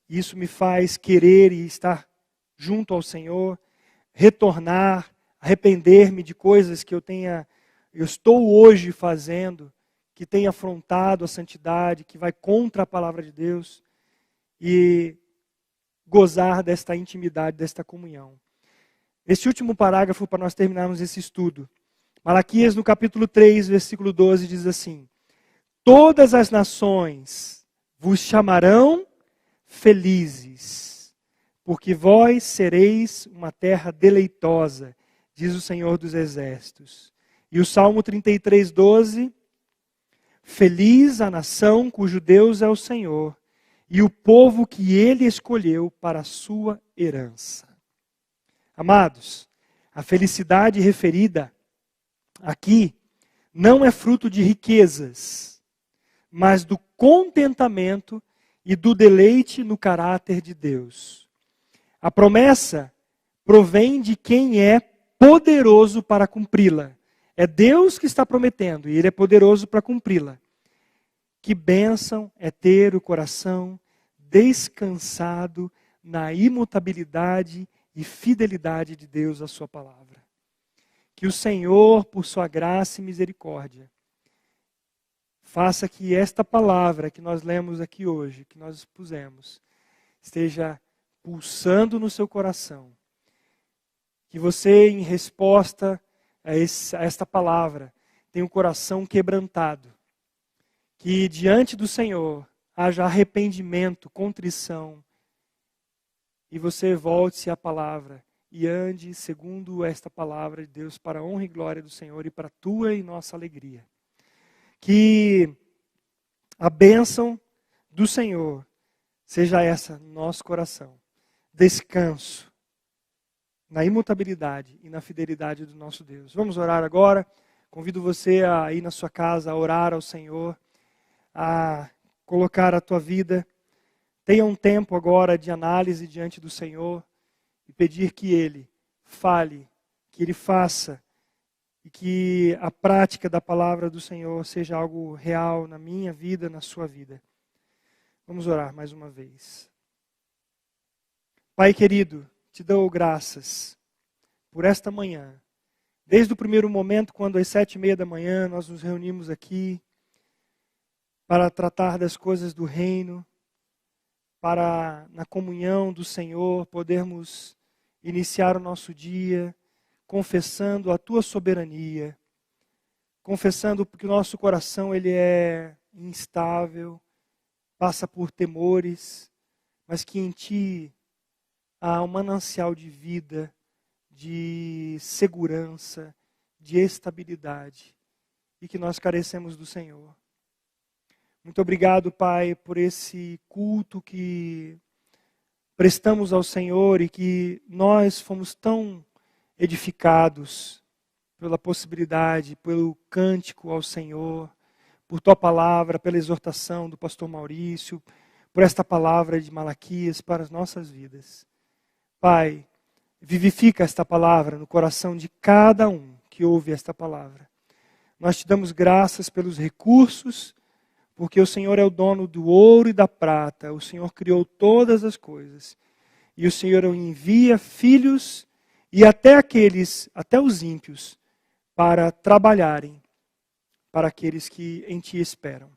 e isso me faz querer e estar junto ao Senhor, retornar, arrepender-me de coisas que eu estou hoje fazendo, que tem afrontado a santidade, que vai contra a palavra de Deus, e gozar desta intimidade, desta comunhão. Esse último parágrafo, para nós terminarmos esse estudo. Malaquias, no capítulo 3, versículo 12, diz assim: todas as nações vos chamarão felizes, porque vós sereis uma terra deleitosa, diz o Senhor dos Exércitos. E o Salmo 33:12, feliz a nação cujo Deus é o Senhor, e o povo que Ele escolheu para a sua herança. Amados, a felicidade referida aqui não é fruto de riquezas, mas do contentamento e do deleite no caráter de Deus. A promessa provém de quem é poderoso para cumpri-la. É Deus que está prometendo e Ele é poderoso para cumpri-la. Que bênção é ter o coração descansado na imutabilidade e fidelidade de Deus à sua palavra. Que o Senhor, por sua graça e misericórdia, faça que esta palavra que nós lemos aqui hoje, que nós expusemos, esteja pulsando no seu coração. Que você, em resposta a esta palavra, tenha o coração quebrantado. Que diante do Senhor haja arrependimento, contrição, e você volte-se à palavra e ande segundo esta palavra de Deus para a honra e glória do Senhor e para a tua e nossa alegria. Que a bênção do Senhor seja essa no nosso coração. Descanso na imutabilidade e na fidelidade do nosso Deus. Vamos orar agora. Convido você a ir na sua casa, a orar ao Senhor, a colocar a tua vida. Tenha um tempo agora de análise diante do Senhor e pedir que Ele fale, que Ele faça e que a prática da palavra do Senhor seja algo real na minha vida, na sua vida. Vamos orar mais uma vez. Pai querido, te dou graças por esta manhã. Desde o primeiro momento, quando às 7:30 da manhã nós nos reunimos aqui para tratar das coisas do reino, para na comunhão do Senhor podermos iniciar o nosso dia confessando a tua soberania, confessando que o nosso coração ele é instável, passa por temores, mas que em ti há um manancial de vida, de segurança, de estabilidade, e que nós carecemos do Senhor. Muito obrigado, Pai, por esse culto que prestamos ao Senhor e que nós fomos tão edificados pela possibilidade, pelo cântico ao Senhor, por tua palavra, pela exortação do pastor Maurício, por esta palavra de Malaquias para as nossas vidas. Pai, vivifica esta palavra no coração de cada um que ouve esta palavra. Nós te damos graças pelos recursos, porque o Senhor é o dono do ouro e da prata, o Senhor criou todas as coisas. E o Senhor envia filhos e até os ímpios, para trabalharem para aqueles que em ti esperam.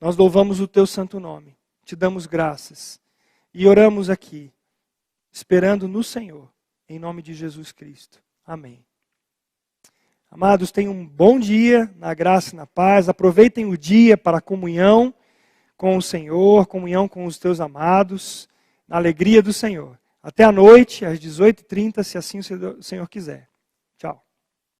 Nós louvamos o teu santo nome, te damos graças e oramos aqui, esperando no Senhor, em nome de Jesus Cristo. Amém. Amados, tenham um bom dia, na graça e na paz. Aproveitem o dia para a comunhão com o Senhor, comunhão com os teus amados, na alegria do Senhor. Até a noite, às 18h30, se assim o Senhor quiser.